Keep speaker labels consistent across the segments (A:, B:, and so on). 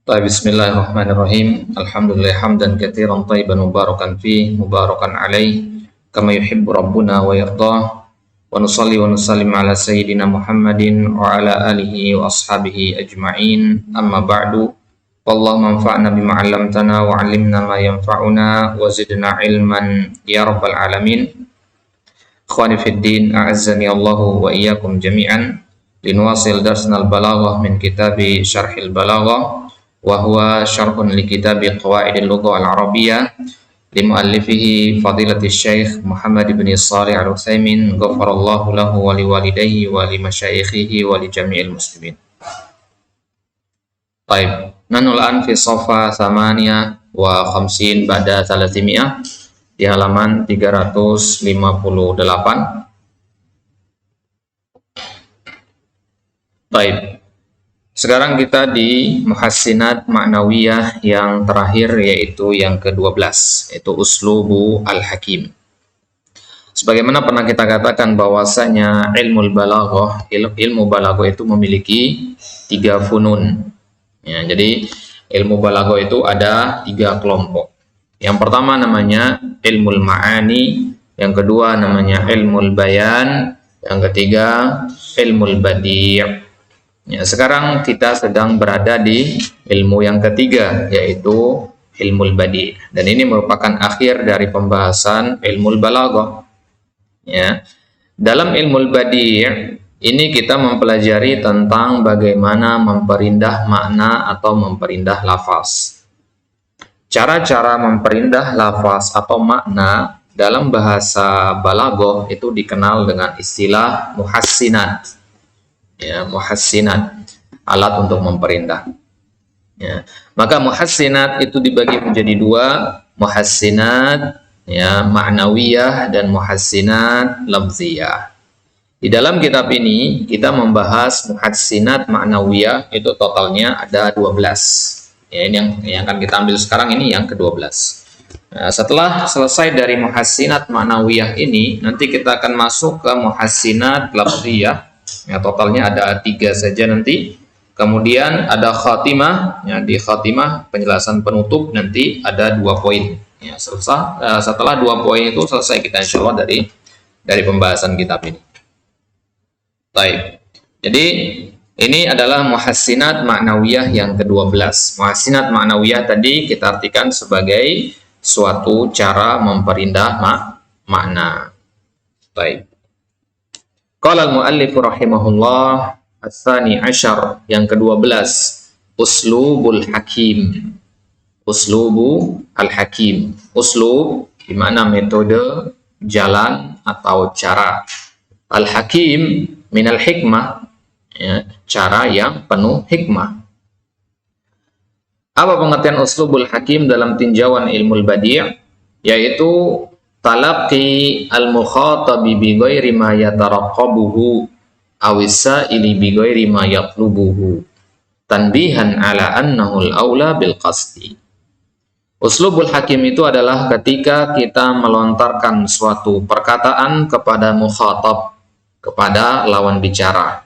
A: Bismillahirrahmanirrahim. Alhamdulillah hamdan katsiran thayyiban mubarakan fi mubarakan alaih kama yuhibbu rabbuna wa yardah. Wa nusalli wa nusallim ala sayyidina Muhammadin wa ala alihi wa ashabihi ajma'in. Amma ba'du. Wallahu manfa'na bima 'allamtana wa 'allimna ma yanfa'una wa zidna ilman ya rabbal alamin. Ikhwani fid din, a'azzani Allahu wa iyyakum jami'an. Linuwasil darsna al-balaghah min kitabi Syarhil Balaghah wa huwa syarhun li kitabi Qawaidil Lughah Al-Arabiyyah li muallifihi fadilatul Syekh Muhammad bin Shalih Al-Utsaimin ghafarallahu lahu wa li walidayhi wa li masyayikhihi wa li jami'il muslimin. Baik, nanul an fi safa 58 ba'da 300 di halaman 358. Baik. Sekarang kita di muhassinat ma'nawiyah yang terakhir, yaitu yang ke-12, yaitu uslubu al-hakim. Sebagaimana pernah kita katakan bahwasanya ilmu balaghah itu memiliki 3 funun. Ya, jadi ilmu balaghah itu ada 3 kelompok. Yang pertama namanya ilmu ma'ani, yang kedua namanya ilmu bayan, yang ketiga ilmu badi'. Ya, sekarang kita sedang berada di ilmu yang ketiga, yaitu ilmu badi'. Dan ini merupakan akhir dari pembahasan ilmu balaghah. Ya. Dalam ilmu badi' ini kita mempelajari tentang bagaimana memperindah makna atau memperindah lafaz. Cara-cara memperindah lafaz atau makna dalam bahasa balaghah itu dikenal dengan istilah muhassinat. Ya, muhassinat, alat untuk memperindah. Ya, maka muhassinat itu dibagi menjadi 2, muhassinat ya ma'nawiyah dan muhassinat lafziyah. Di dalam kitab ini kita membahas muhassinat ma'nawiyah, itu totalnya ada 12. Ya, ini yang akan kita ambil sekarang, ini yang ke-12. Nah, setelah selesai dari muhassinat ma'nawiyah ini, nanti kita akan masuk ke muhassinat lafziyah. Ya, totalnya ada 3 saja nanti. Kemudian ada khatimah. Ya, di khatimah penjelasan penutup nanti ada 2 poin. Ya, setelah 2 poin itu selesai kita insya Allah dari pembahasan kitab ini. Baik. Jadi ini adalah muhassinat ma'nawiyah yang ke-12. Muhassinat ma'nawiyah tadi kita artikan sebagai suatu cara memperindah makna. Baik. Qala al-muallif rahimahullah as-tsani asyar, yang ke-12, uslubul hakim. Uslubu al-hakim. Uslub di mana metode, jalan atau cara. Al-hakim minal hikmah, ya, cara yang penuh hikmah. Apa pengertian uslubul hakim dalam tinjauan ilmu badi'? Yaitu talaqi al-mukhatabi bi ghairi ma yataraqabuhu awissa ili bi ghairi ma yatlubuhu tanbihan ala annahu al-aula bil qasdi. Uslubul hakim itu adalah ketika kita melontarkan suatu perkataan kepada mukhatab, kepada lawan bicara.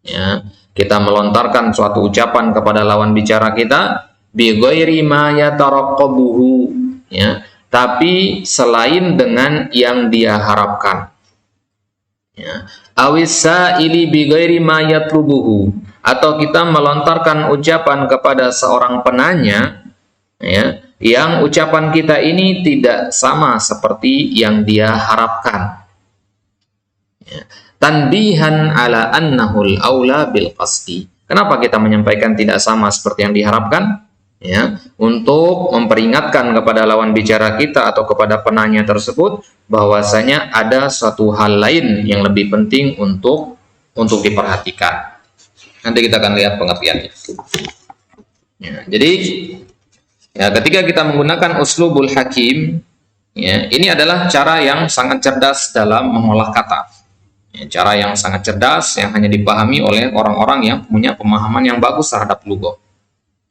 A: Ya, kita melontarkan suatu ucapan kepada lawan bicara kita bi ghairi ma yataraqabuhu, ya, tapi selain dengan yang dia harapkan. Ya. Awisa ili bi ghairi ma yatlubuhu, atau kita melontarkan ucapan kepada seorang penanya, ya, yang ucapan kita ini tidak sama seperti yang dia harapkan. Ya. Tanbihan ala annahul aula bil qasdi. Kenapa kita menyampaikan tidak sama seperti yang diharapkan? Ya, untuk memperingatkan kepada lawan bicara kita atau kepada penanya tersebut bahwasanya ada suatu hal lain yang lebih penting untuk diperhatikan. Nanti kita akan lihat pengertiannya. Ya, jadi ya, ketika kita menggunakan uslubul hakim, ya, ini adalah cara yang sangat cerdas dalam mengolah kata. Ya, cara yang sangat cerdas yang hanya dipahami oleh orang-orang yang punya pemahaman yang bagus terhadap lughah.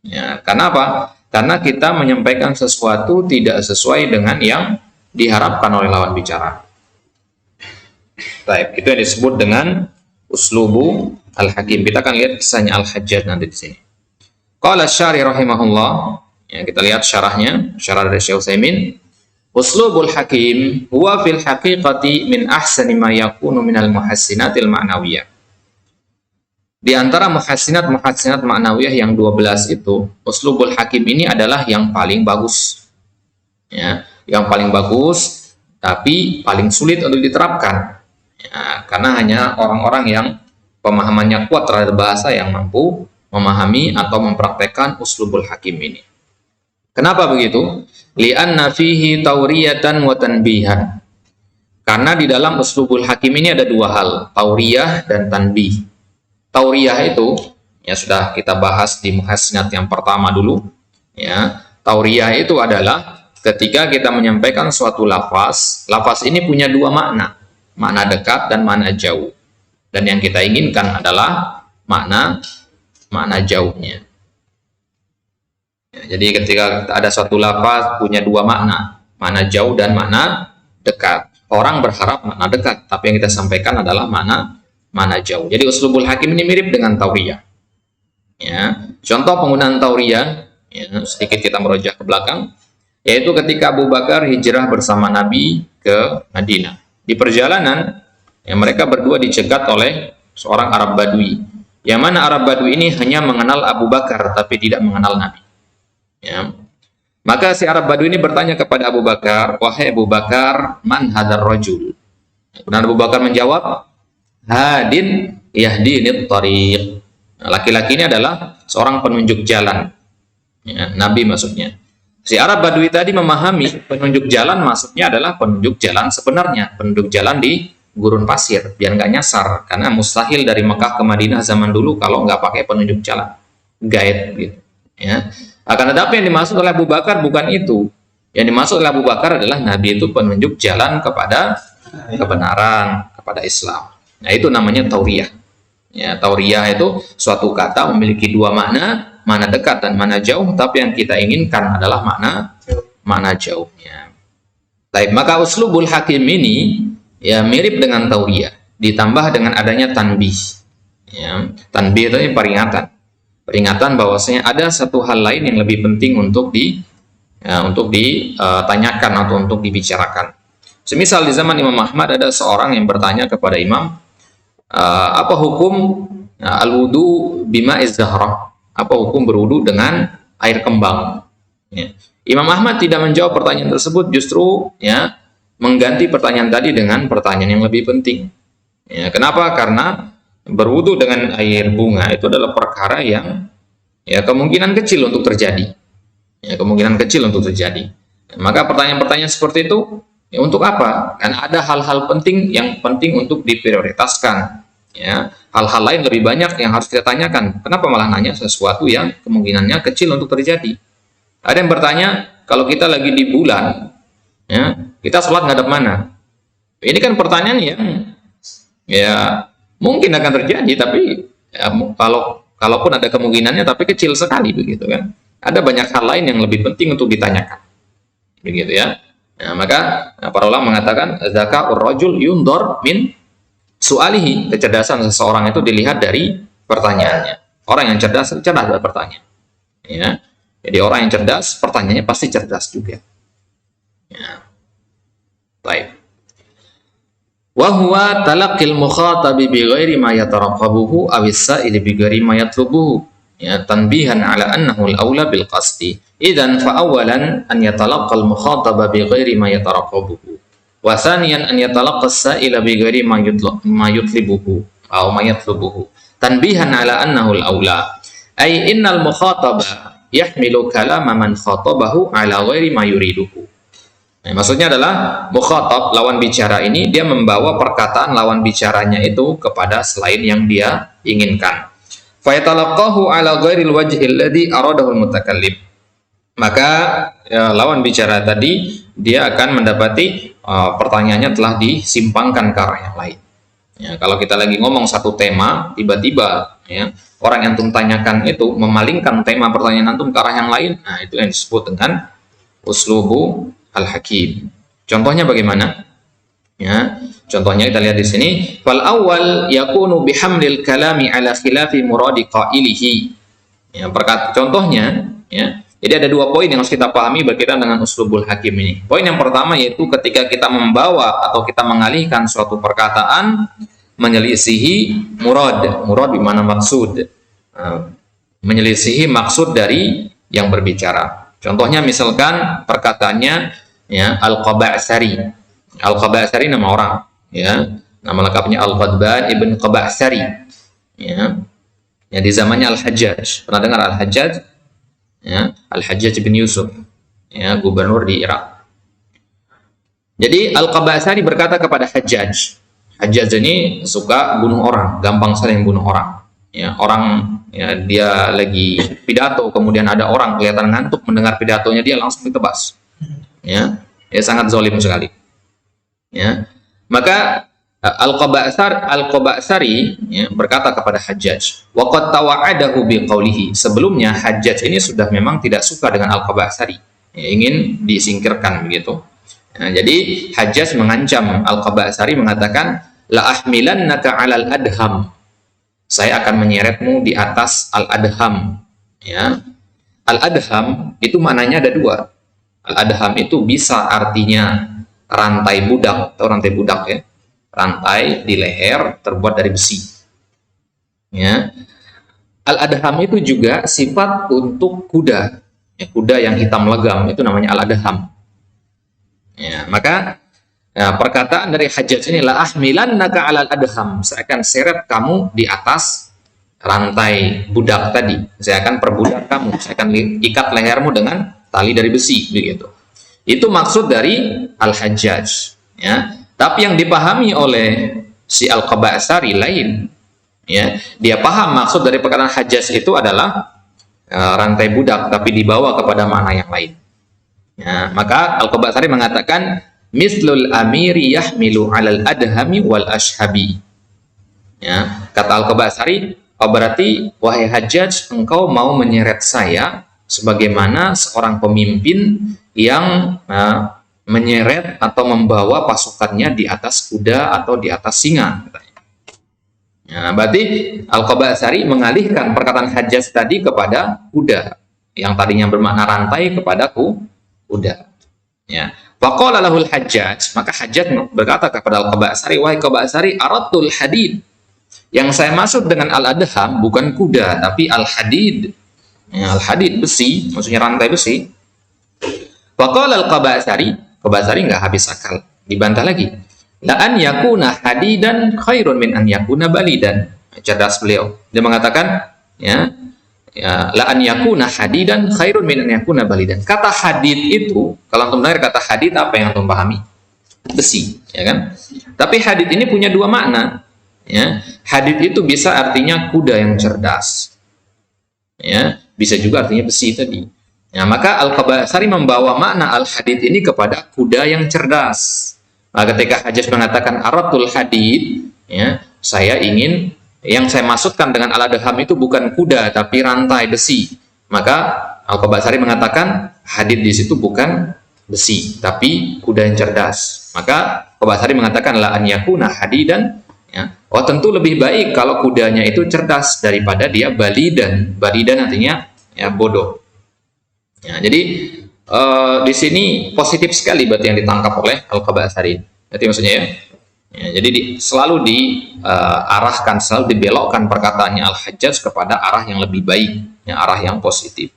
A: Ya, karena apa? Karena kita menyampaikan sesuatu tidak sesuai dengan yang diharapkan oleh lawan bicara. Baik, itu yang disebut dengan uslubu al-hakim. Kita akan lihat kisahnya Al-Hajjaj nanti di sini. Qala Syari rahimahullah, ya, kita lihat syarahnya, syarah dari Syekh Utsaimin. Uslubul hakim huwa fil haqiqati min ahsani ma yakunu minal muhassinatil ma'nawiyah. Di antara muhassinat ma'nawiyah yang 12 itu, uslubul hakim ini adalah yang paling bagus. Ya, yang paling bagus tapi paling sulit untuk diterapkan. Ya, karena hanya orang-orang yang pemahamannya kuat terhadap bahasa yang mampu memahami atau mempraktekkan uslubul hakim ini. Kenapa begitu? Li'anna fihi tauriyatan wa tanbihan. Karena di dalam uslubul hakim ini ada dua hal, tauriyah dan tanbih. Tauriyah itu ya sudah kita bahas di muhassinat yang pertama dulu, ya. Tauriyah itu adalah ketika kita menyampaikan suatu lafaz, lafaz ini punya dua makna, makna dekat dan makna jauh. Dan yang kita inginkan adalah makna jauhnya. Ya, jadi ketika ada suatu lafaz punya dua makna, makna jauh dan makna dekat. Orang berharap makna dekat, tapi yang kita sampaikan adalah makna jauh. Jadi uslubul hakim ini mirip dengan tauriyah. Ya, contoh penggunaan tauriyah, ya, sedikit kita merujuk ke belakang, yaitu ketika Abu Bakar hijrah bersama Nabi ke Madinah. Di perjalanan, ya, mereka berdua dicegat oleh seorang Arab Badui. Yang mana Arab Badui ini hanya mengenal Abu Bakar, tapi tidak mengenal Nabi. Ya. Maka si Arab Badui ini bertanya kepada Abu Bakar, wahai Abu Bakar, man hadar rajul? Kemudian Abu Bakar menjawab, hadin yahdinit tariq. Laki-laki ini adalah seorang penunjuk jalan. Ya, Nabi maksudnya. Si Arab Badui tadi memahami penunjuk jalan maksudnya adalah penunjuk jalan sebenarnya, penunjuk jalan di gurun pasir, biar nggak nyasar. Karena mustahil dari Mekah ke Madinah zaman dulu kalau nggak pakai penunjuk jalan, guide gitu. Ya. Akan tetapi yang dimaksud oleh Abu Bakar bukan itu. Yang dimaksud oleh Abu Bakar adalah Nabi itu penunjuk jalan kepada kebenaran, kepada Islam. Nah, itu namanya tauriyah. Ya, tauriyah itu suatu kata memiliki dua makna, makna dekat dan makna jauh, tapi yang kita inginkan adalah makna jauhnya. Baik, maka uslubul hakim ini ya mirip dengan tauriyah, ditambah dengan adanya tanbih. Ya, tanbih itu peringatan. Peringatan bahwasanya ada satu hal lain yang lebih penting untuk ditanyakan atau untuk dibicarakan. Semisal di zaman Imam Ahmad ada seorang yang bertanya kepada Imam, apa hukum al-wudu bima az-zahrah? Apa hukum berwudu dengan air kembang? Ya. Imam Ahmad tidak menjawab pertanyaan tersebut, justru ya mengganti pertanyaan tadi dengan pertanyaan yang lebih penting. Ya, kenapa? Karena berwudu dengan air bunga itu adalah perkara yang ya kemungkinan kecil untuk terjadi. Ya, kemungkinan kecil untuk terjadi. Maka pertanyaan-pertanyaan seperti itu ya untuk apa? Karena ada hal-hal penting yang penting untuk diprioritaskan. Ya, hal-hal lain lebih banyak yang harus kita tanyakan. Kenapa malah nanya sesuatu yang kemungkinannya kecil untuk terjadi? Ada yang bertanya, kalau kita lagi di bulan, ya, kita sholat ngadep mana? Ini kan pertanyaan yang ya mungkin akan terjadi, tapi ya, kalaupun ada kemungkinannya, tapi kecil sekali begitu kan. Ada banyak hal lain yang lebih penting untuk ditanyakan, begitu ya. Nah, maka para ulama mengatakan zakaur rajul yundor min su'alihi, kecerdasan seseorang itu dilihat dari pertanyaannya. Orang yang cerdas adalah pertanyaan. Ya, jadi orang yang cerdas pertanyaannya pasti cerdas juga. Ya, baik. Wahuwa talaqqil mukhatabi bi ghairi ma yataraqabuhu aw as-sa'ili bi ghairi ma yatlubuhu, ya, tanbihan ala annahu al-aula bil qasdi. Idzan fa awalan an yatalaqqal mukhataba bi ghairi ma yataraqabuhu wa thaniyan an yatalaqqa as-sa'ila bi ghairi ma yutlibuhu aw ma yatlubuhu, tanbihan ala annahu al-aula. Ay innal mukhataba yahmilu kalama man khatabahu ala ghairi ma yuriduhu. Nah, maksudnya adalah mukhatab, lawan bicara ini, dia membawa perkataan lawan bicaranya itu kepada selain yang dia inginkan. Fayatalaqahu ala ghairil wajhil ladzi aradahu al-mutakallim. Maka ya, lawan bicara tadi dia akan mendapati pertanyaannya telah disimpangkan ke arah yang lain. Ya, kalau kita lagi ngomong satu tema, tiba-tiba ya, orang yang antum tanyakan itu memalingkan tema pertanyaan antum ke arah yang lain, nah itu yang disebut dengan uslubu al-hakim. Contohnya bagaimana? Ya, contohnya kita lihat di sini. Fal awal yakunu bihamlil kalami ala khilafi muradi qailihi. Ya, contohnya, ya. Jadi ada dua poin yang harus kita pahami berkaitan dengan uslubul hakim ini. Poin yang pertama yaitu ketika kita membawa atau kita mengalihkan suatu perkataan menyelisihi murad. Murad di mana maksud. Menyelisihi maksud dari yang berbicara. Contohnya misalkan perkataannya ya Al-Qaba'sari. Al-Qaba'sari nama orang, ya. Nama lengkapnya Al-Ghadban ibn Qaba'sari. Ya. Ya di zamannya Al-Hajjaj. Pernah dengar Al-Hajjaj? Ya, Al-Hajjaj bin Yusuf, ya, gubernur di Irak. Jadi Al-Qaba'sari berkata kepada Hajjaj. Hajjaj ini suka bunuh orang, gampang sekali bunuh orang. Ya, orang ya, dia lagi pidato, kemudian ada orang kelihatan ngantuk mendengar pidatonya, dia langsung ditebas. Ya, dia sangat zalim sekali. Ya, maka Al-Qaba'sari ya, berkata kepada Hajjaj, waqad tawa'adahu biqaulihi. Sebelumnya Hajjaj ini sudah memang tidak suka dengan Al-Qaba'sari, ya, ingin disingkirkan begitu. Nah, jadi Hajjaj mengancam Al-Qaba'sari mengatakan, la ahmilannaka 'alal adham. Saya akan menyeretmu di atas al-adham. Ya. Al-adham itu maknanya ada dua. Al-adham itu bisa artinya rantai budak atau rantai budak ya. Rantai di leher terbuat dari besi. Ya. Al-adham itu juga sifat untuk kuda. Ya, kuda yang hitam legam itu namanya al-adham. Ya, maka ya, perkataan dari Hajjaj ini la ahmilannaka 'alal adham. Saya akan seret kamu di atas rantai budak tadi. Saya akan perbudak kamu. Saya akan ikat lehermu dengan tali dari besi begitu. Itu maksud dari Al-Hajjaj, ya. Tapi yang dipahami oleh si Al-Qaba'sari lain, ya. Dia paham maksud dari perkataan Hajjaj itu adalah rantai budak, tapi dibawa kepada makna yang lain. Ya, maka Al-Qaba'sari mengatakan mislul amiri yahmilu 'alal adhami wal ashabi. Ya, kata Al-Qaba'sari, oh berarti wahai Hajjaj, engkau mau menyeret saya sebagaimana seorang pemimpin yang menyeret atau membawa pasukannya di atas kuda atau di atas singa. Ya, berarti Al-Qaba'sari mengalihkan perkataan Hajjaj tadi kepada kuda, yang tadinya bermakna rantai kepada kuda. Ya. Faqala lahul Hajjaj, maka Hajjaj berkata kepada Al-Qaba'sari, wahai Qaba'sari, aratul hadid. Yang saya maksud dengan al-adham bukan kuda, tapi al-hadid. Ya, al-hadid besi, maksudnya rantai besi. Faqala Al-Qaba'sari, Qaba'sari nggak habis akal, dibantah lagi. La an yakuna hadidan khairun min an yakuna balidan. Cerdas beliau. Dia mengatakan, ya, la an yakuna hadidan khairun min an yakuna balidan. Kata hadid itu, kalau antum dengar kata hadid, apa yang antum pahami? Besi, ya kan? Tapi hadid ini punya dua makna. Ya, hadid itu bisa artinya kuda yang cerdas. Ya, bisa juga artinya besi tadi. Ya, maka Al-Qaba'sari membawa makna al-hadid ini kepada kuda yang cerdas. Nah, ketika Hajjaj mengatakan aratul hadid, ya, saya ingin, yang saya maksudkan dengan al-adham itu bukan kuda tapi rantai besi. Maka Al-Qaba'sari mengatakan hadid di situ bukan besi tapi kuda yang cerdas. Maka Al-Qaba'sari mengatakan la an yakuna hadidan, ya. Oh, tentu lebih baik kalau kudanya itu cerdas daripada dia balidan. Balidan artinya ya bodoh. Ya, jadi di sini positif sekali berarti yang ditangkap oleh Al-Qaba'sari. Berarti maksudnya ya. Ya, jadi selalu diarahkan, selalu dibelokkan perkataannya Al-Hajjaj kepada arah yang lebih baik, ya, arah yang positif.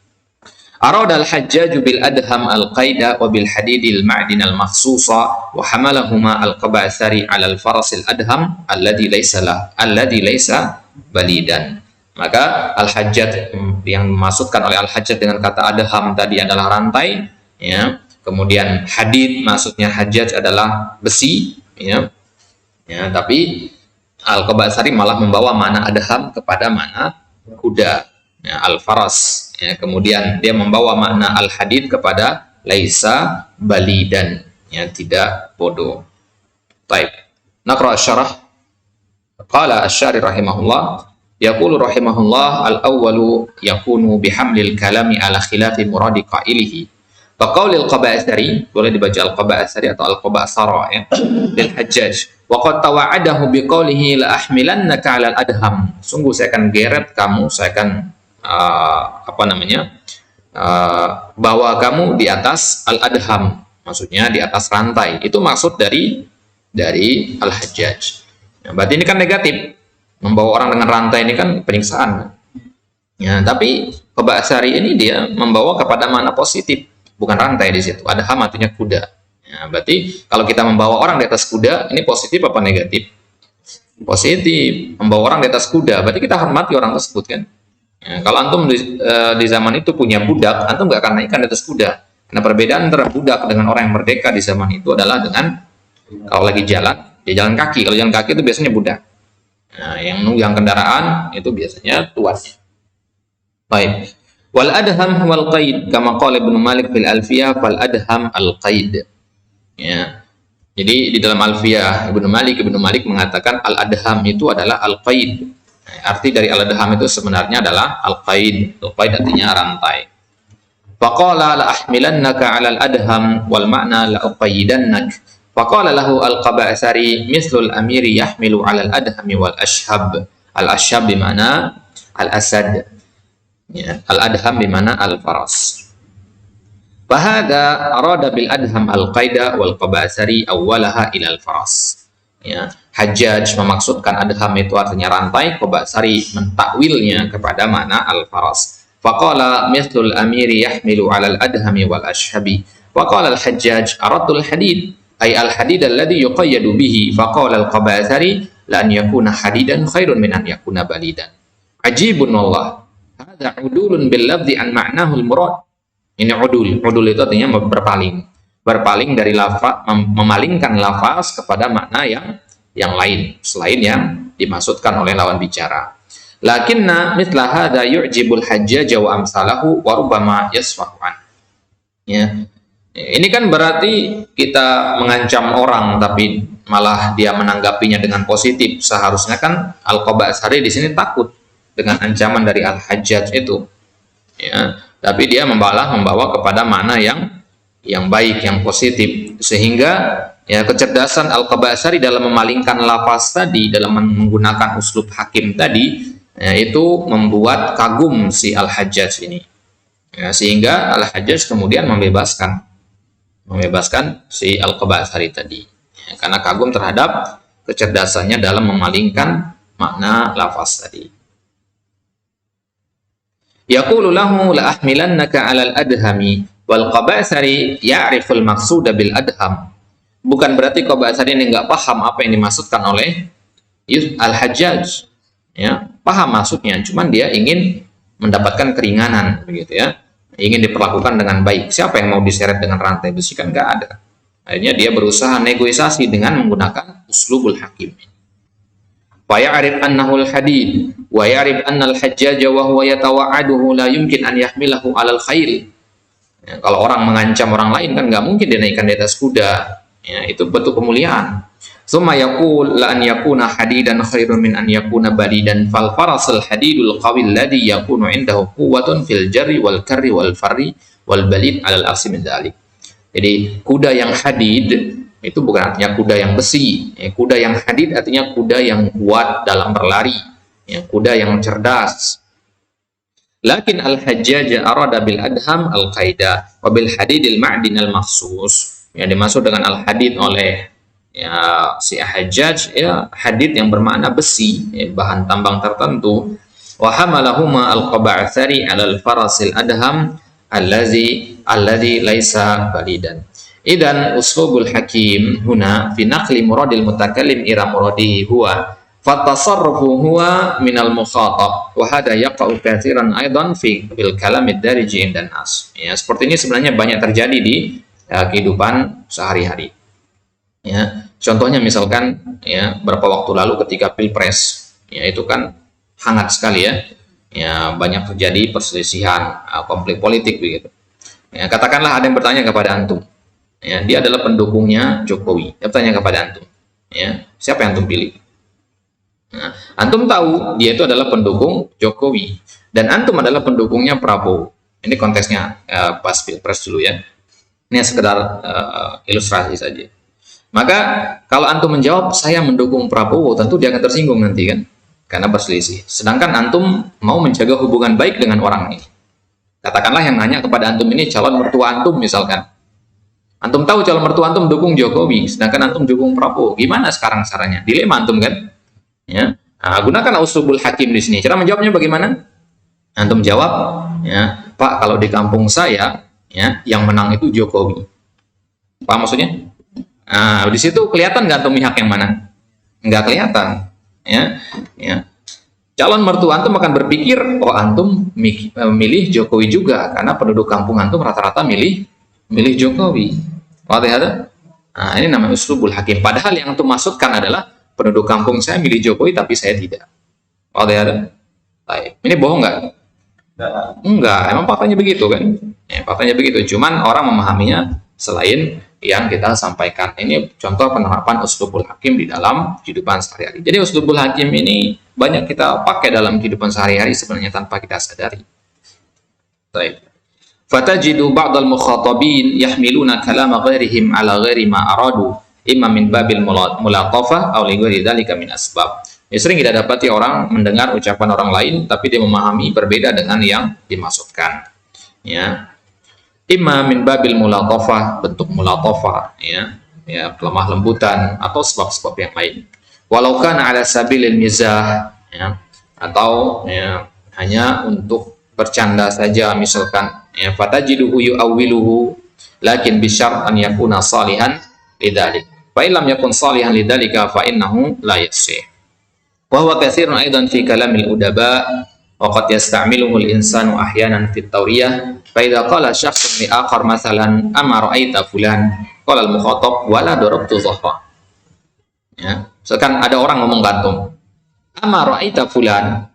A: Arada al-Hajjaj bil adham al-qaida wa bil hadidil ma'din al-makhsusa wa hamalahuma Al-Qaba'sari 'ala al-faras al-adham alladhi laysa balidan. Maka Al-Hajjaj yang dimaksudkan oleh Al-Hajjaj dengan kata adham tadi adalah rantai, ya. Kemudian hadid maksudnya Hajjaj adalah besi, ya. Ya, tapi Al-Qaba'sari malah membawa makna adham kepada makna kuda, ya, al-faras. Ya, kemudian dia membawa makna al-hadid kepada laisa balidan, ya, tidak bodoh. Baik. Naqra asy-syarah. Qala asy-syari rahimahullah, yaqulu rahimahullah, al-awwalu yakunu bihamlil kalami ala khilafi muradi qailihi. Faqaulil Qaba'sari, boleh dibaca Al-Qaba'sari atau Al-Qaba'sara, ya, lil Hajjaj, wa qad tawa'adahu biqaulihi la ahmilannaka 'alal adham. Sungguh saya akan geret kamu, saya akan apa namanya, bahwa kamu di atas al-adham, maksudnya di atas rantai. Itu maksud dari al-Hajjaj. Ya, berarti ini kan negatif. Membawa orang dengan rantai ini kan penyiksaan. Ya, tapi Qoba'sari ini dia membawa kepada makna positif, bukan rantai di situ. Adham artinya kuda. Ya, berarti kalau kita membawa orang di atas kuda, ini positif apa negatif? Positif. Membawa orang di atas kuda, berarti kita hormati orang tersebut kan. Ya, kalau antum di zaman itu punya budak, antum nggak akan naikkan di atas kuda. Karena perbedaan antara budak dengan orang yang merdeka di zaman itu adalah dengan kalau lagi jalan, dia jalan kaki. Kalau jalan kaki itu biasanya budak. Nah, yang nunggang kendaraan itu biasanya tuannya. Baik. Wal adham wal qaid kama qala Ibnu Malik fil Alfiyah fal adham al qaid. Ya. Jadi di dalam Alfiyah Ibnu Malik mengatakan al adham itu adalah al qaid. Arti dari al-adham itu sebenarnya adalah al-qaid. Al-qaid artinya rantai. Faqala la ahmilannaka 'ala al-adham wal ma'na la uqayyidannak. Faqala lahu al-Qoba'sari mislu al-amiri yahmilu 'ala al-adhami wal ashhab. Al-ashhab bimana al-asad. Ya, al-adham bimana al-faras. Fahada arada bil adham al-qaida wal Qoba'sari awwalaha ila al-faras. Ya, Hajjaj memaksudkan adham itu artinya rantai, Qoba'sari mentakwilnya kepada makna al-faras. Faqala mithlul amiri yahmilu 'ala al-adhami wal ashhabi. Faqala al-Hajjaj aradul hadid ay al-hadid alladhi yuqayyadu bihi. Faqala al-Qoba'sari la an yakuna hadidan khairun min an yakuna balidan. Ajibun wallah. Hadza udulun bil lafzi an ma'nahu al-murad. Ini udul. Udul itu artinya berpaling dari lafaz, memalingkan lafaz kepada makna yang lain selain yang dimaksudkan oleh lawan bicara. Lakinna mithla hadza yu'jibul hajjaj wa amsalahu wa rubbama yasfahu an. Ya. Ini kan berarti kita mengancam orang tapi malah dia menanggapinya dengan positif. Seharusnya kan Al-Qoba'sari di sini takut dengan ancaman dari Al-Hajjaj itu. Ya, tapi dia membawa kepada makna yang baik, yang positif, sehingga ya kecerdasan Al-Qoba'sari dalam memalingkan lafaz tadi, dalam menggunakan uslub hakim tadi, ya, itu membuat kagum si Al-Hajjaj ini, ya, sehingga Al-Hajjaj kemudian membebaskan si Al-Qoba'sari tadi, ya, karena kagum terhadap kecerdasannya dalam memalingkan makna lafaz tadi. Yaqulu lahu la ahmilannaka 'alal adhami wal Qoba'sari ya'riful maqsuda bil adham. Bukan berarti Qoba'sari ini enggak paham apa yang dimaksudkan oleh Al-Hajjaj. Ya, paham maksudnya, cuman dia ingin mendapatkan keringanan begitu ya. Ingin diperlakukan dengan baik. Siapa yang mau diseret dengan rantai besi, kan enggak ada. Akhirnya dia berusaha negosiasi dengan menggunakan uslubul hakim. Wa ya'rif annahu al-hadid wa ya'rif anna al-Hajjaj wa huwa yatawa'aduhu la yumkin an yahmilahu 'alal khail. Ya, kalau orang mengancam orang lain kan nggak mungkin dinaikkan di atas kuda. Ya, itu bentuk kemuliaan. Tsumma yaqul la an yakuna hadidan khairun min an yakuna balidan fal farasul hadidul qawil ladzi yakunu indahu quwwatun fil jarri wal karri wal farri wal balid 'alal aksi min dzalik. Jadi kuda yang hadid itu bukan artinya kuda yang besi. Ya, kuda yang hadid artinya kuda yang kuat dalam berlari. Ya, kuda yang cerdas. Lakin al-Hajjaj arada bil adham al-qaida wa bil hadidil ma'din al-makhsus. Yang dimaksud dengan al-hadid oleh ya, si Hajjaj ya hadid yang bermakna besi, ya, bahan tambang tertentu. Wa hamalahuma al-Qoba'sari 'ala al-farasil adham alladzi laisa balidan. Idan uslubul hakim huna fi naqli muradil mutakallim ila muradihi huwa fatasarrufu huwa minal mukhatab wa hada yaqa'u katsiran aidan fi bil kalamid dariji indan nas. Ya, seperti ini sebenarnya banyak terjadi di kehidupan sehari-hari. Ya, contohnya misalkan ya beberapa waktu lalu ketika Pilpres, ya itu kan hangat sekali ya. Ya, banyak terjadi perselisihan, konflik politik begitu. Ya, katakanlah ada yang bertanya kepada antum. Ya, dia adalah pendukungnya Jokowi. Dia bertanya kepada antum, ya, siapa yang antum pilih? Nah, antum tahu dia itu adalah pendukung Jokowi dan antum adalah pendukungnya Prabowo. Ini konteksnya pas Pilpres dulu ya. Ini sekedar ilustrasi saja. Maka kalau antum menjawab saya mendukung Prabowo, tentu dia akan tersinggung nanti kan. karena berselisih. Sedangkan antum mau menjaga hubungan baik dengan orang ini. Katakanlah yang nanya kepada antum ini calon mertua antum misalkan. Antum tahu calon mertua antum dukung Jokowi, sedangkan antum dukung Prabowo. Gimana sekarang caranya? Dilema antum kan? Ya. Nah, gunakan uslubul hakim di sini. Cara menjawabnya bagaimana? Antum jawab, ya, Pak, kalau di kampung saya, ya, yang menang itu Jokowi. Paham maksudnya? Nah, di situ kelihatan nggak antum pihak yang mana? Nggak kelihatan. Ya, ya. Calon mertua antum akan berpikir, oh antum milih Jokowi juga, karena penduduk kampung antum rata-rata milih Jokowi. Wadah. Nah, ini namanya uslubul hakim. Padahal yang antum maksudkan adalah penduduk kampung saya milih Jokowi, tapi saya tidak. Wadah. Ini bohong nggak? Enggak, emang faktanya begitu kan? Ya, faktanya begitu. Cuman orang memahaminya selain yang kita sampaikan. Ini contoh penerapan uslubul hakim di dalam kehidupan sehari-hari. Jadi uslubul hakim ini banyak kita pakai dalam kehidupan sehari-hari sebenarnya tanpa kita sadari. Baik. Fatajidu ba'dal mukhatabin yahmiluna kalama ghairihim ala ghairi ma aradu imma min babil mulatafah aw li ghairi dzalika min asbab. Ya, sering kita dapati orang mendengar ucapan orang lain tapi dia memahami berbeda dengan yang dimaksudkan. Ya. Imma min babil mulatafah, bentuk mulatafah, ya, lemah lembutan atau sebab-sebab yang lain. Walau kana ala sabilil mizah, ya, atau ya, hanya untuk bercanda saja misalkan, ya, fatajiduhu yu'awwiluhu lakin bisyart an yakuna salihan lidzalik. Fa illam yakun salihan lidzalika fa innahu la yasih. Wa huwa katsirun aidan fi kalamil udaba wa qad yasta'miluhu al-insanu ahyanan fit tawriyah. Faidha qala syakhsun li akhar masalan ama ra'aita fulan qala al-mukhatab wala darabtu dhahra. Ya, misalkan ada orang ngomong gantung. Ama ra'aita fulan.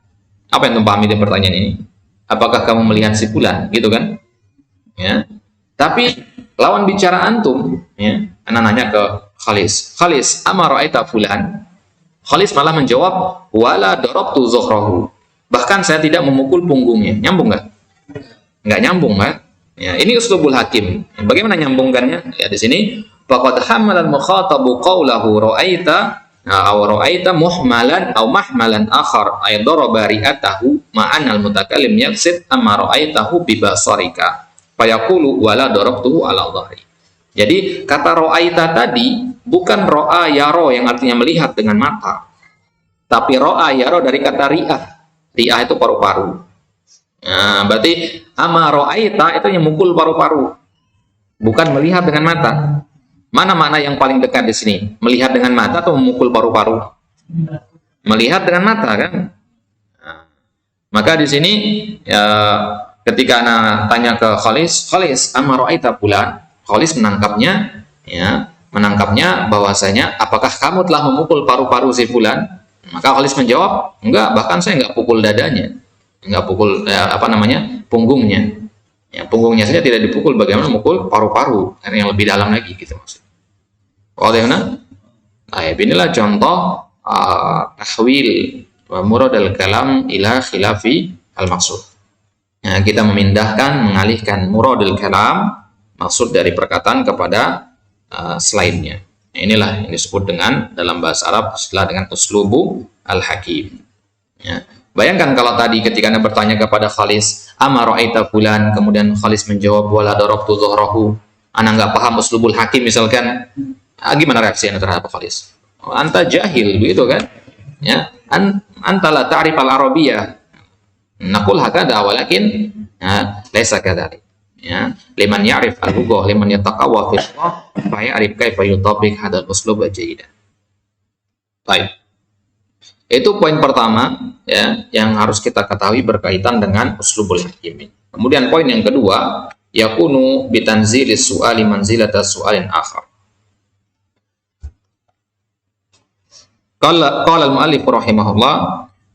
A: Apa yang pahami dari pertanyaan ini? Apakah kamu melihat si fulan? Gitu kan? Ya. Tapi lawan bicara antum, ya, anak nanya ke Khalis. Khalis, ama ra'aita fulan? Khalis malah menjawab wala darabtu dhahrahu. Bahkan saya tidak memukul punggungnya. Nyambung enggak? Nggak nyambung kan? Ya, ini uslubul hakim. Bagaimana nyambungkannya? Ya di sini faqad hamala al-mukhatabu qawlahu ra'aita aw ra'aita muhmalan aw mahmalan akhar ay daraba ri'atahu ma'an al-mutakallim yaqsid amma ra'aitahu bi basarika fayaqulu wala darabtuhu ala dhahri. Jadi kata ra'aita tadi bukan ra'a yaro yang artinya melihat dengan mata. Tapi ra'a yaro dari kata ri'ah. Ri'ah itu paru-paru. Nah, berarti ama ra'aita itu yang mukul paru-paru, bukan melihat dengan mata. Mana makna yang paling dekat di sini? Melihat dengan mata atau memukul paru-paru? Melihat dengan mata kan? Nah, maka di sini ya, ketika anak tanya ke Khalis, Khalis ama ra'aita fulan, Khalis menangkapnya, ya, bahwasanya apakah kamu telah memukul paru-paru si fulan? Maka Khalis menjawab, enggak, bahkan saya enggak pukul dadanya. Enggak pukul punggungnya. Ya, punggungnya saja tidak dipukul, bagaimana mukul paru-paru yang lebih dalam lagi gitu maksudnya. Bagaimana? Nah, inilah contoh tahwil murad al-kalam ila khilafi al-maksud. Ya, kita mengalihkan murad al-kalam, maksud dari perkataan kepada selainnya. Nah, inilah yang disebut dengan dalam bahasa Arab istilah dengan uslubu al-hakim. Ya. Bayangkan kalau tadi ketika Anda bertanya kepada Khalis, ama ra'aita fulan, kemudian Khalis menjawab wala darabtu dhahrahu. Anda nggak paham uslubul hakim misalkan, gimana reaksi Anda terhadap Khalis? Oh, anta jahil, begitu kan? Ya, anta la ta'rif al-arabiyyah. Naqul hakada walakin laisa kadzalik. Ya, liman ya'rif al-lughah, liman yataqawwa fi al-lughah, fa ya'rif kaifa yutabiq hadzal uslub jayidan. Baik. Itu poin pertama, ya, yang harus kita ketahui berkaitan dengan uslubul hakim. Kemudian poin yang kedua, yakunu bitanzilis su'ali manzilata su'alin akhar. Qala al-mu'allif rahimahullah,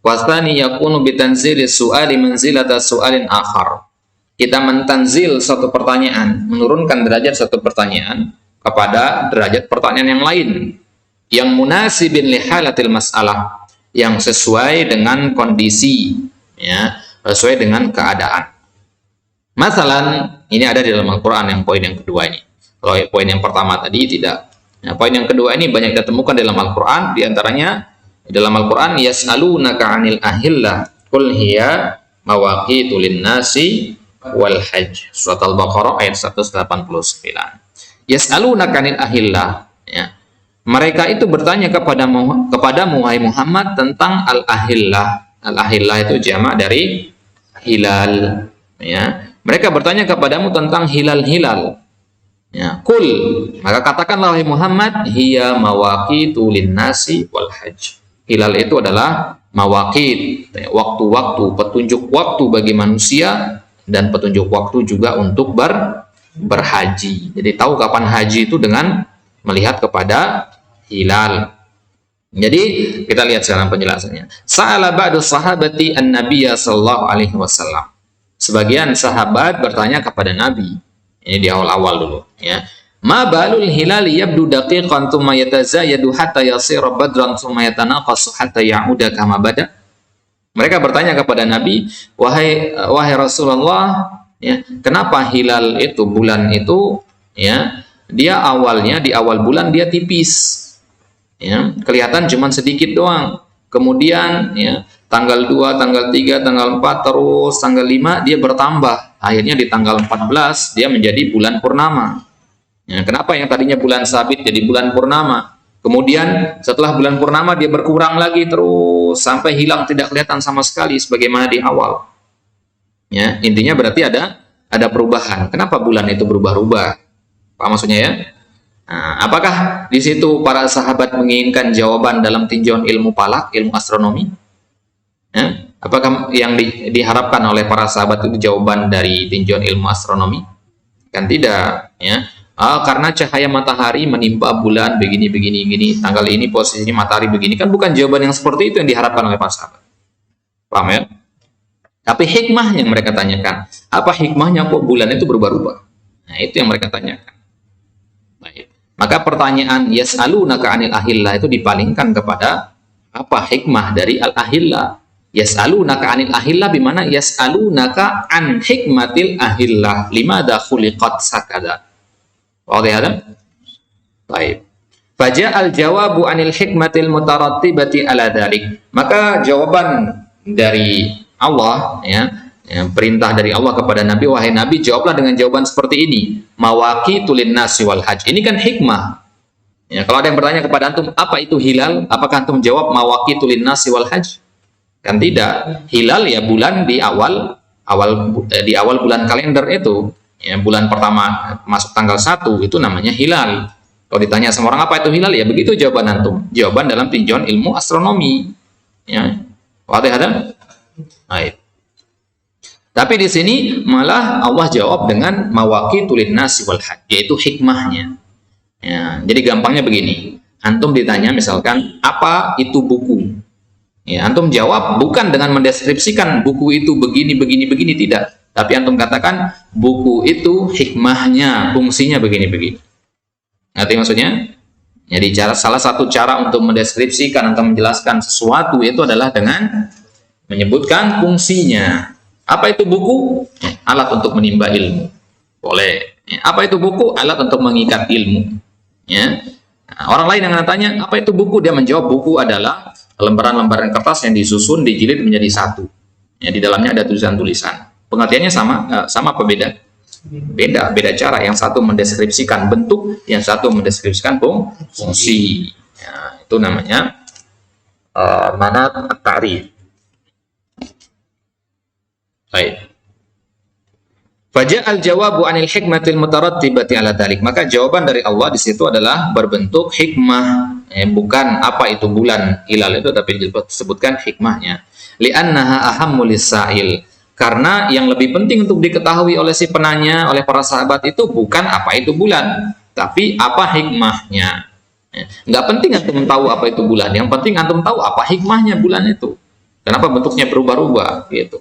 A: wa tsani yakunu bitanzilis su'ali manzilata su'alin akhar. Kita mentanzil satu pertanyaan, menurunkan derajat satu pertanyaan kepada derajat pertanyaan yang lain yang munasibin li halatil mas'alah, yang sesuai dengan kondisi, ya, sesuai dengan keadaan. Masalan, ini ada di dalam Al-Quran yang poin yang kedua ini. Kalau poin yang pertama tadi tidak. Nah, poin yang kedua ini banyak kita temukan dalam Al-Quran, diantaranya Dalam Al-Qur'an yas'alunaka 'anil ahillah qul hiya mawaqitu lin-nasi wal hajj. Surat Al-Baqarah ayat 189. Yas'alunaka 'anil ahillah, ya. Mereka itu bertanya kepadamu wahai Muhammad tentang al-ahillah. Al-ahillah itu jamak dari hilal, ya. Mereka bertanya kepadamu tentang hilal-hilal. Ya, kul, maka katakanlah wahai Muhammad, hiya mawaqitu lin-nasi wal hajj. Hilal itu adalah mawaqit, waktu-waktu, petunjuk waktu bagi manusia dan petunjuk waktu juga untuk berhaji. Jadi tahu kapan haji itu dengan melihat kepada hilal. Jadi kita lihat sekarang penjelasannya. Sa'ala ba'du sahabati an-nabiyya sallallahu alaihi wasallam. Sebagian sahabat bertanya kepada Nabi. Ini di awal-awal dulu, ya. Ma balul hilali yabdu daqiqan thumma yatazayyadu hatta yasira badran thumma yatanaqasu hatta ya'uda kama bada. Mereka bertanya kepada Nabi, wahai Rasulullah, ya, kenapa hilal itu, bulan itu, ya, dia awalnya di awal bulan dia tipis, ya, kelihatan cuma sedikit doang. Kemudian, ya, tanggal 2, tanggal 3, tanggal 4, terus tanggal 5 dia bertambah. Akhirnya di tanggal 14 dia menjadi bulan purnama. Ya, kenapa yang tadinya bulan sabit jadi bulan purnama? Kemudian setelah bulan purnama dia berkurang lagi terus sampai hilang, tidak kelihatan sama sekali sebagaimana di awal. Ya, intinya berarti ada perubahan. Kenapa bulan itu berubah-ubah? Apa maksudnya, ya? Nah, apakah di situ para sahabat menginginkan jawaban dalam tinjauan ilmu falak, ilmu astronomi? Ya? Apakah yang diharapkan oleh para sahabat itu jawaban dari tinjauan ilmu astronomi? Kan tidak, ya. Karena cahaya matahari menimpa bulan begini, tanggal ini posisi matahari begini, kan bukan jawaban yang seperti itu yang diharapkan oleh para sahabat. Paham, ya? Tapi hikmah yang mereka tanyakan, apa hikmahnya kok bulan itu berubah-ubah? Nah, itu yang mereka tanyakan. Baik. Maka pertanyaan yas'alunaka 'anil ahillah itu dipalingkan kepada apa hikmah dari al-ahillah. Yas'alunaka 'anil ahillah bimana yas'alunaka an hikmatil ahillah limada khuliqat sakada. Wadih ada? Baik. Faja'al jawabu 'anil hikmatil mutarattibati ala dzalik. Maka jawaban dari Allah, ya, perintah dari Allah kepada Nabi, wahai Nabi, jawablah dengan jawaban seperti ini. Mawaqitu lin-nasi wal hajj. Ini kan hikmah. Ya, kalau ada yang bertanya kepada antum, apa itu hilal? Apakah antum jawab mawaqitu lin-nasi wal hajj? Kan tidak. Hilal ya bulan di awal bulan kalender itu. Ya, bulan pertama masuk tanggal 1 itu namanya hilal. Kalau ditanya sama orang apa itu hilal, ya begitu jawaban antum. Jawaban dalam tinjauan ilmu astronomi. Ya. Wadih ada? Baik. Tapi di sini malah Allah jawab dengan mawaqitu lin-nasi wal hajj, yaitu hikmahnya. Ya, jadi gampangnya begini. Antum ditanya misalkan apa itu buku? Ya, antum jawab bukan dengan mendeskripsikan buku itu begini, tidak. Tapi antum katakan buku itu hikmahnya, fungsinya begini. Ngerti maksudnya? Jadi salah satu cara untuk mendeskripsikan atau menjelaskan sesuatu itu adalah dengan menyebutkan fungsinya. Apa itu buku? Alat untuk menimba ilmu. Boleh. Apa itu buku? Alat untuk mengikat ilmu. Ya. Nah, orang lain yang tanya, apa itu buku? Dia menjawab buku adalah lembaran-lembaran kertas yang disusun, dijilid menjadi satu. Ya, di dalamnya ada tulisan-tulisan. Pengertiannya sama apa beda? Beda cara. Yang satu mendeskripsikan bentuk, yang satu mendeskripsikan fungsi. Ya, itu namanya manat at-ta'rif. Baik. Faja'al jawabu 'anil hikmatil mutarattibati 'ala dzalik. Maka jawaban dari Allah di situ adalah berbentuk hikmah, bukan apa itu bulan hilal itu, tapi disebutkan hikmahnya. Li'annaha ahammu lis-sa'il. Karena yang lebih penting untuk diketahui oleh si penanya, oleh para sahabat itu bukan apa itu bulan, tapi apa hikmahnya. Nggak penting antum tahu apa itu bulan, yang penting antum tahu apa hikmahnya bulan itu. Kenapa bentuknya berubah-ubah gitu.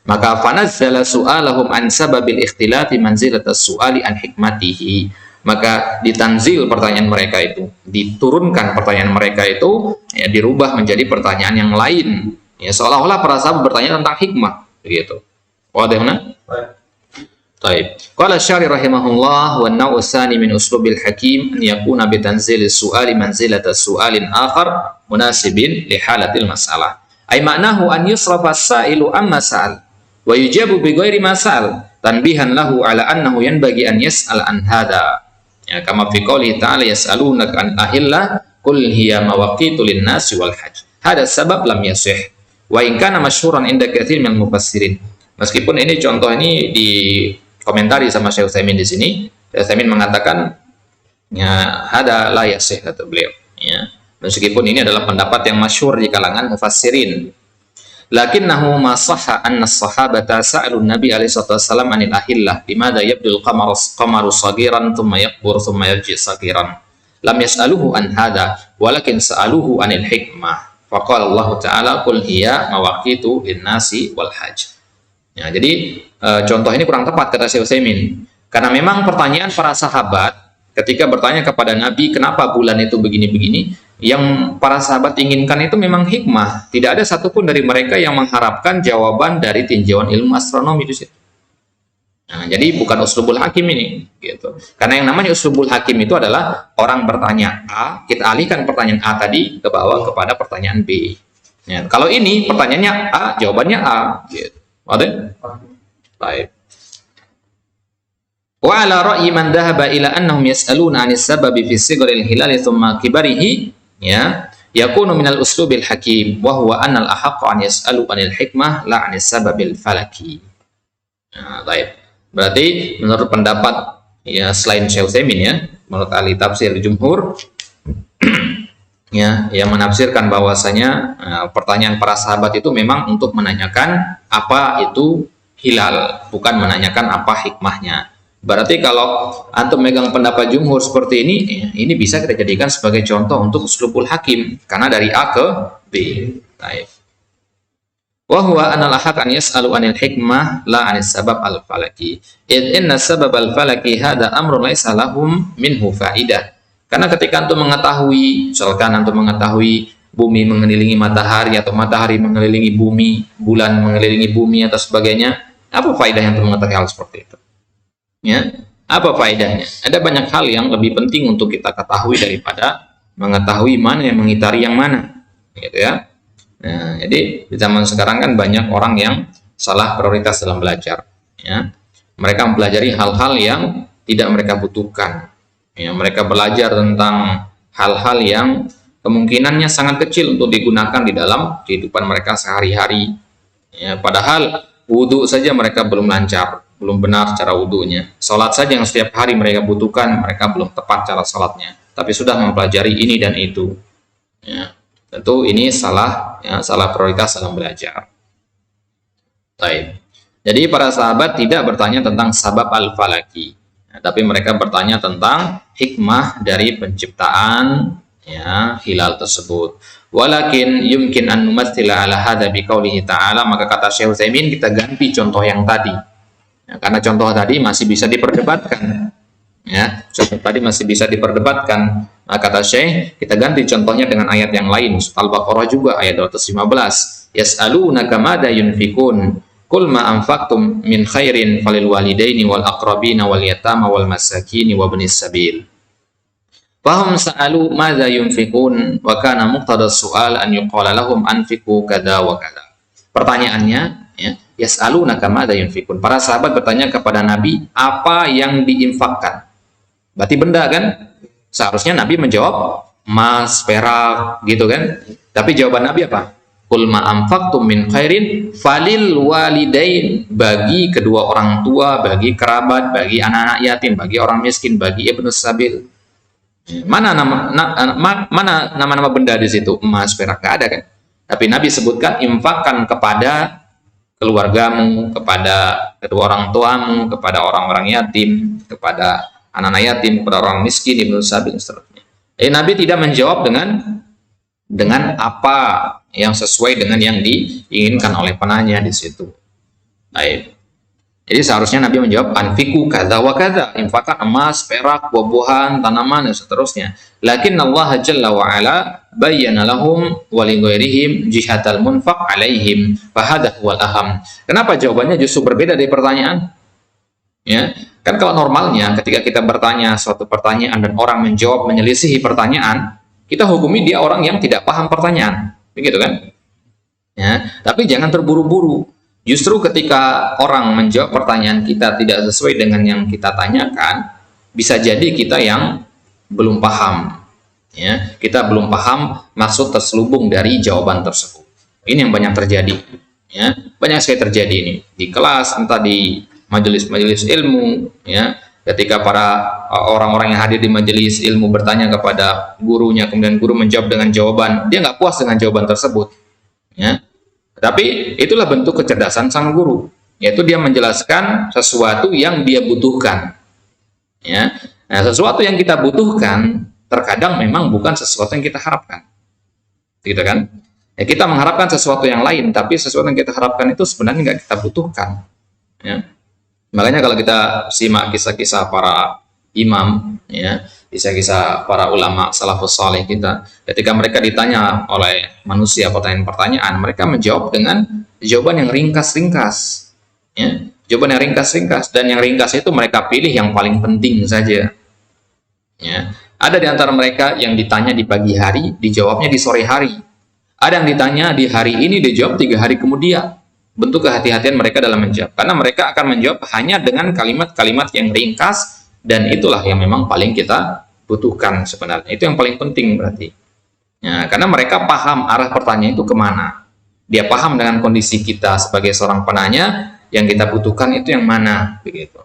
A: Maka fanazzala su'alahum an sababil ikhtilati manzilatas su'ali an hikmatihi. Maka ditanzil pertanyaan mereka itu, diturunkan pertanyaan mereka itu, ya, dirubah menjadi pertanyaan yang lain. Ya, seolah-olah para sahabat bertanya tentang hikmah, begitu. Wadih mana? Taib. Qala Syari rahimahullah wa an-naw'u tsani min uslubil hakim an yakuna bi tanzil as-su'ali manzilata su'alin akhar munasibin li halatil mas'alah. Ay ma'nahu an yusrafa as-sa'ilu amma sa'al wa yujabu bi ghairi ma sa'al tanbihan lahu ala annahu yanbaghi an yas'al an hadha. Ya, kama fi qouli ta'ala yas'alunaka an ahillah qul hiya mawaqitu lin-nasi wal hajj. Hada sabab lam yasih wa in kana masyhuran inda katsir min mufassirin. Meskipun ini contoh ini di komentari sama Syekh Utsaimin di sini, Syekh Utsaimin mengatakan ya hada la yasih kata beliau, ya. Meskipun ini adalah pendapat yang masyhur di kalangan mufassirin. Lakinnahu ma sahha anna as-sahabata sa'alu Nabi alaihi wasallam anil ahillah limadha yabdul qamaru saghiran thumma yakbur thumma yarji saghiran. Lam yas'aluhu an hada walakin sa'aluhu anil hikmah. Faqala Allah Ta'ala qul hiya mawaqitu lin-nasi wal hajj. Ya, jadi contoh ini kurang tepat kata Syekh Utsaimin. Karena memang pertanyaan para sahabat ketika bertanya kepada Nabi kenapa bulan itu begini-begini, yang para sahabat inginkan itu memang hikmah. Tidak ada satupun dari mereka yang mengharapkan jawaban dari tinjauan ilmu astronomi di situ. Nah, jadi bukan uslubul hakim ini, gitu. Karena yang namanya uslubul hakim itu adalah orang bertanya A, kita alihkan pertanyaan A tadi ke bawah kepada pertanyaan B. Ya, kalau ini pertanyaannya A, jawabannya A, gitu. Wadah? Baik. Wa ala ra'yi man dhahaba ila annahum yas'aluna 'anis sababi fi sighril hilal thumma kibarihi, ya, yakunu minal uslubil hakim wa huwa anna al-ahaqqa an yas'alu 'anil hikmah la 'anis sababil falaki. Nah, baik. Berarti menurut pendapat ya selain Syekh Utsaimin ya, menurut ahli tafsir jumhur ya, yang menafsirkan bahwasanya pertanyaan para sahabat itu memang untuk menanyakan apa itu hilal, bukan menanyakan apa hikmahnya. Berarti kalau antum megang pendapat jumhur seperti ini bisa kita jadikan sebagai contoh untuk uslubul hakim karena dari A ke B. Baik. Wa huwa anal ahaq an yas'alu anil hikmah la anis sabab al-falaki. Inna sabab al-falaki hada amrun laisa lahum minhu faidah. Karena ketika antum mengetahui, misalkan antum mengetahui bumi mengelilingi matahari atau matahari mengelilingi bumi, bulan mengelilingi bumi atau sebagainya, apa faedahnya antum mengetahui hal seperti itu? Ya, apa faedahnya? Ada banyak hal yang lebih penting untuk kita ketahui daripada mengetahui mana yang mengitari yang mana, gitu ya. Nah, jadi di zaman sekarang kan banyak orang yang salah prioritas dalam belajar, ya. Mereka mempelajari hal-hal yang tidak mereka butuhkan. Ya, mereka belajar tentang hal-hal yang kemungkinannya sangat kecil untuk digunakan di dalam kehidupan mereka sehari-hari. Ya, padahal wudhu saja mereka belum lancar, belum benar cara wudhunya. Salat saja yang setiap hari mereka butuhkan, mereka belum tepat cara salatnya. Tapi sudah mempelajari ini dan itu. Ya, tentu ini salah, ya, salah prioritas dalam belajar. Baik. Jadi para sahabat tidak bertanya tentang sabab al-falaki. Tapi mereka bertanya tentang hikmah dari penciptaan ya hilal tersebut. Walakin yumkin an numatsila ala hadza biqaulihi ta'ala, maka kata Syekh Utsaimin kita ganti contoh yang tadi. Ya, karena contoh tadi masih bisa diperdebatkan. Ya, contoh tadi masih bisa diperdebatkan. Maka kata Syekh, kita ganti contohnya dengan ayat yang lain, Al-Baqarah juga ayat 215. Yas'alunaka madza yunfikun Qul ma anfaqtum min khairin falil walidaini wal aqrabina wal yatama wal masakin wa ibnis sabil. Fahum sa'alu madza yunfiqun wa kana muqtada su'al an yuqala lahum anfiqu kada wa kada. Pertanyaannya ya, yas'alunaka madza yunfiqun. Para sahabat bertanya kepada Nabi apa yang diinfakkan. Berarti benda kan? Seharusnya Nabi menjawab emas, perak gitu kan? Tapi jawaban Nabi apa? Qul ma anfaqtum min khairin falil walidain, bagi kedua orang tua, bagi kerabat, bagi anak-anak yatim, bagi orang miskin, bagi ibnus sabil. Mana nama-nama benda di situ? Emas, perak, nggak ada kan? Tapi Nabi sebutkan infakkan kepada keluargamu, kepada kedua orang tuamu, kepada orang-orang yatim, kepada anak-anak yatim, kepada orang miskin, ibnus sabil, seterusnya. Jadi Nabi tidak menjawab dengan apa yang sesuai dengan yang diinginkan oleh penanya di situ. Baik. Jadi seharusnya Nabi menjawab anfiku kadza wa kadza, infakkan emas, perak, buah-buahan, tanaman dan seterusnya. Lakin Allah Jalla wa ala bayyana lahum wa li ghairihim jihatal munfaq alaihim fa hadha huwal aham. Kenapa jawabannya justru berbeda dari pertanyaan? Ya, kan kalau normalnya ketika kita bertanya suatu pertanyaan dan orang menjawab menyelisihi pertanyaan, kita hukumi dia orang yang tidak paham pertanyaan, begitu kan? Ya, tapi jangan terburu-buru. Justru ketika orang menjawab pertanyaan kita tidak sesuai dengan yang kita tanyakan, bisa jadi kita yang belum paham. Ya, kita belum paham maksud terselubung dari jawaban tersebut. Ini yang banyak terjadi. Ya, banyak sekali terjadi ini di kelas, entah di majelis-majelis ilmu, ya, ketika para orang-orang yang hadir di majelis ilmu bertanya kepada gurunya, kemudian guru menjawab dengan jawaban, dia nggak puas dengan jawaban tersebut, ya. Tapi itulah bentuk kecerdasan sang guru, yaitu dia menjelaskan sesuatu yang dia butuhkan, ya. Nah, sesuatu yang kita butuhkan terkadang memang bukan sesuatu yang kita harapkan, gitu kan? Ya, kita mengharapkan sesuatu yang lain, tapi sesuatu yang kita harapkan itu sebenarnya nggak kita butuhkan, ya. Makanya kalau kita simak kisah-kisah para imam, ya, kisah-kisah para ulama salafus saleh kita, ketika mereka ditanya oleh manusia pertanyaan-pertanyaan, mereka menjawab dengan jawaban yang ringkas-ringkas, ya, jawaban yang ringkas-ringkas, dan yang ringkas itu mereka pilih yang paling penting saja, ya. Ada di antara mereka yang ditanya di pagi hari, dijawabnya di sore hari. Ada yang ditanya di hari ini, dijawab 3 hari kemudian. Bentuk kehati-hatian mereka dalam menjawab, karena mereka akan menjawab hanya dengan kalimat-kalimat yang ringkas, dan itulah yang memang paling kita butuhkan sebenarnya. Itu yang paling penting berarti, ya, karena mereka paham arah pertanyaan itu kemana. Dia paham dengan kondisi kita sebagai seorang penanya, yang kita butuhkan itu yang mana, begitu,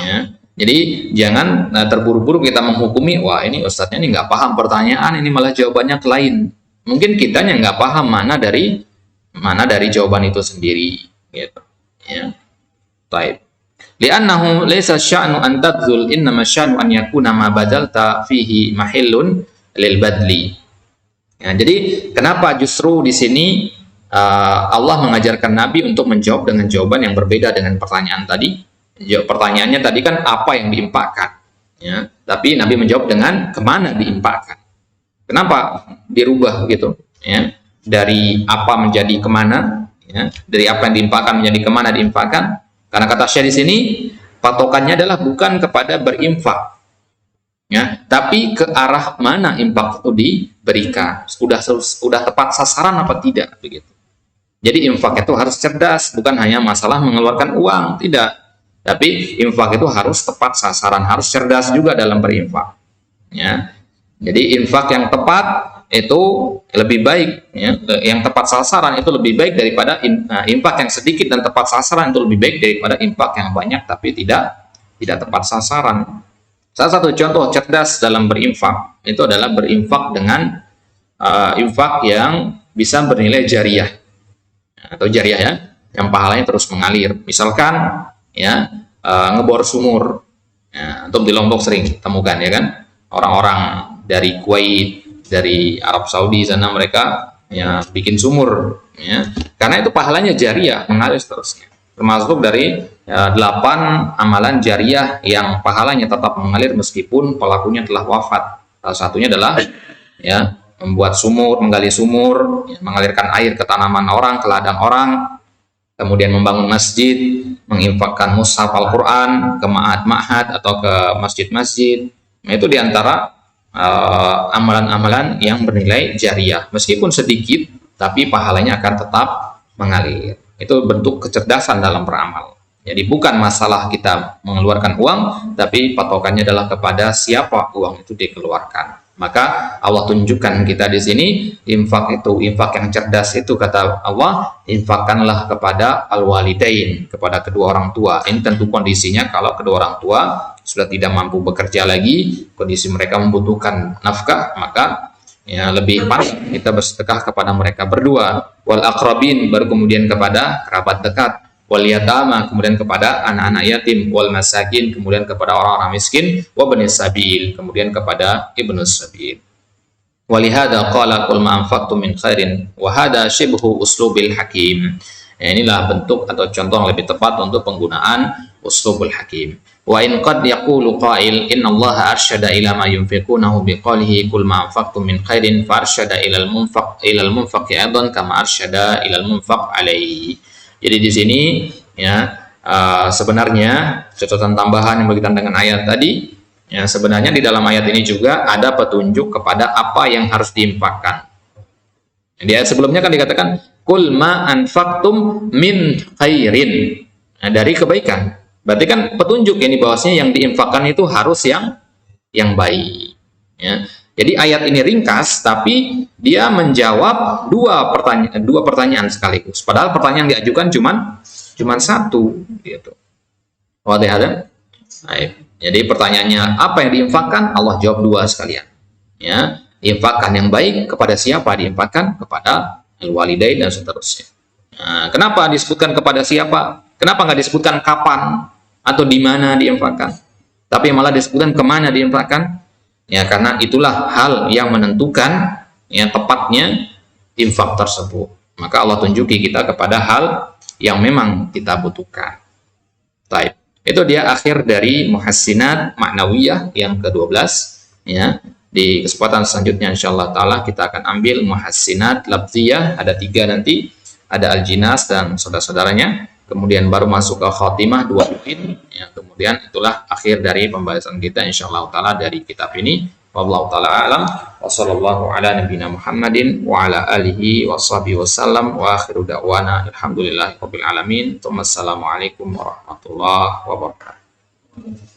A: ya. Jadi jangan terburu-buru kita menghukumi, wah ini ustadznya ini nggak paham pertanyaan, ini malah jawabannya lain. Mungkin kitanya nggak paham mana dari jawaban itu sendiri, gitu, ya. Taib. Li'annahu laysa sya'nu an tabdzul, innama sya'nu an yakuna ma badalta fihi mahillun lil badli. Ya, jadi kenapa justru di sini Allah mengajarkan Nabi untuk menjawab dengan jawaban yang berbeda dengan pertanyaan tadi. Pertanyaannya tadi kan apa yang diinfakkan, ya, tapi Nabi menjawab dengan kemana diinfakkan. Kenapa dirubah gitu, ya? Dari apa menjadi kemana, ya, dari apa yang diinfakkan menjadi kemana diinfakkan, karena kata Syekh di sini patokannya adalah bukan kepada berinfak, ya, tapi ke arah mana infak itu diberikan, sudah tepat sasaran apa tidak, begitu. Jadi infak itu harus cerdas, bukan hanya masalah mengeluarkan uang, tidak, tapi infak itu harus tepat sasaran, harus cerdas juga dalam berinfak, ya. Jadi infak yang tepat itu lebih baik, ya, yang tepat sasaran itu lebih baik daripada infak yang sedikit dan tepat sasaran itu lebih baik daripada infak yang banyak tapi tidak tepat sasaran. Salah satu contoh cerdas dalam berinfak itu adalah berinfak dengan infak yang bisa bernilai jariah atau jariah, ya, yang pahalanya terus mengalir. Misalkan, ya, ngebor sumur, ya, untuk di Lombok sering temukan, ya kan, orang-orang dari Kuwait, dari Arab Saudi sana, mereka, ya, bikin sumur, ya, karena itu pahalanya jariah, mengalir seterusnya. Termasuk dari 8 amalan jariah yang pahalanya tetap mengalir meskipun pelakunya telah wafat. Salah satunya adalah, ya, membuat sumur, menggali sumur, ya, mengalirkan air ke tanaman orang, ke ladang orang, kemudian membangun masjid, menginfakkan mushaf Al-Quran ke ma'had atau ke masjid-masjid. Nah, itu diantara amalan-amalan yang bernilai jariah, meskipun sedikit tapi pahalanya akan tetap mengalir. Itu bentuk kecerdasan dalam beramal. Jadi bukan masalah kita mengeluarkan uang, tapi patokannya adalah kepada siapa uang itu dikeluarkan. Maka Allah tunjukkan kita di sini, infak itu, infak yang cerdas itu, kata Allah, infakkanlah kepada al-walidain, kepada kedua orang tua. Ini tentu kondisinya kalau kedua orang tua sudah tidak mampu bekerja lagi, kondisi mereka membutuhkan nafkah, maka, ya, lebih pas kita bersedekah kepada mereka berdua. Wal aqrabin, baru kemudian kepada kerabat dekat. Wal yatama, kemudian kepada anak-anak yatim. Wal masakin, kemudian kepada orang-orang miskin. Wa bani sabil, kemudian kepada ibnu sabil. Walihada qala qul ma anfaqtum min khairin wa hada shibhu uslubil hakim. Ya, inilah bentuk atau contoh yang lebih tepat untuk penggunaan uslubul hakim. Wa in qad yaqulu qail inna Allah arsyada ila ma yunfiqunahu biqalihi qul ma anfaqtum min khairin fa arsyada ila al-munfaq aidan kama arsyada ila al-munfaq alaihi. Jadi di sini, ya, sebenarnya catatan tambahan yang berkaitan dengan ayat tadi, ya, sebenarnya di dalam ayat ini juga ada petunjuk kepada apa yang harus diinfakkan. Di ayat sebelumnya kan dikatakan kul ma anfaqtum min khairin, nah, dari kebaikan. Berarti kan petunjuk ini bahwasanya yang diinfakkan itu harus yang baik. Ya. Jadi ayat ini ringkas, tapi dia menjawab dua pertanyaan sekaligus. Padahal pertanyaan yang diajukan cuman satu, gitu. Wadah ada? Baik. Jadi pertanyaannya apa yang diinfakkan? Allah jawab dua sekalian. Ya, diinfakkan yang baik kepada siapa? Diinfakkan kepada al-walidain dan seterusnya. Nah, kenapa disebutkan kepada siapa? Kenapa nggak disebutkan kapan atau di mana diinfakkan? Tapi malah disebutkan kemana diinfakkan? Ya, karena itulah hal yang menentukan ya tepatnya infak tersebut. Maka Allah tunjuki kita kepada hal yang memang kita butuhkan. Baik. Itu dia akhir dari muhassinat ma'nawiyah yang ke-12. Ya. Di kesempatan selanjutnya insyaallah taala kita akan ambil muhassinat lafziyah, ada 3 nanti, ada al-jinas dan saudara-saudaranya. Kemudian baru masuk ke khotimah 2 poin. Ya, kemudian itulah akhir dari pembahasan kita insyaallah taala dari kitab ini. Wallahu taala alam wa sallallahu ala nabiyina Muhammadin wa ala alihi washabihi wasallam wa akhiru da'wana alhamdulillahi rabbil alamin. Assalamualaikum warahmatullahi wabarakatuh.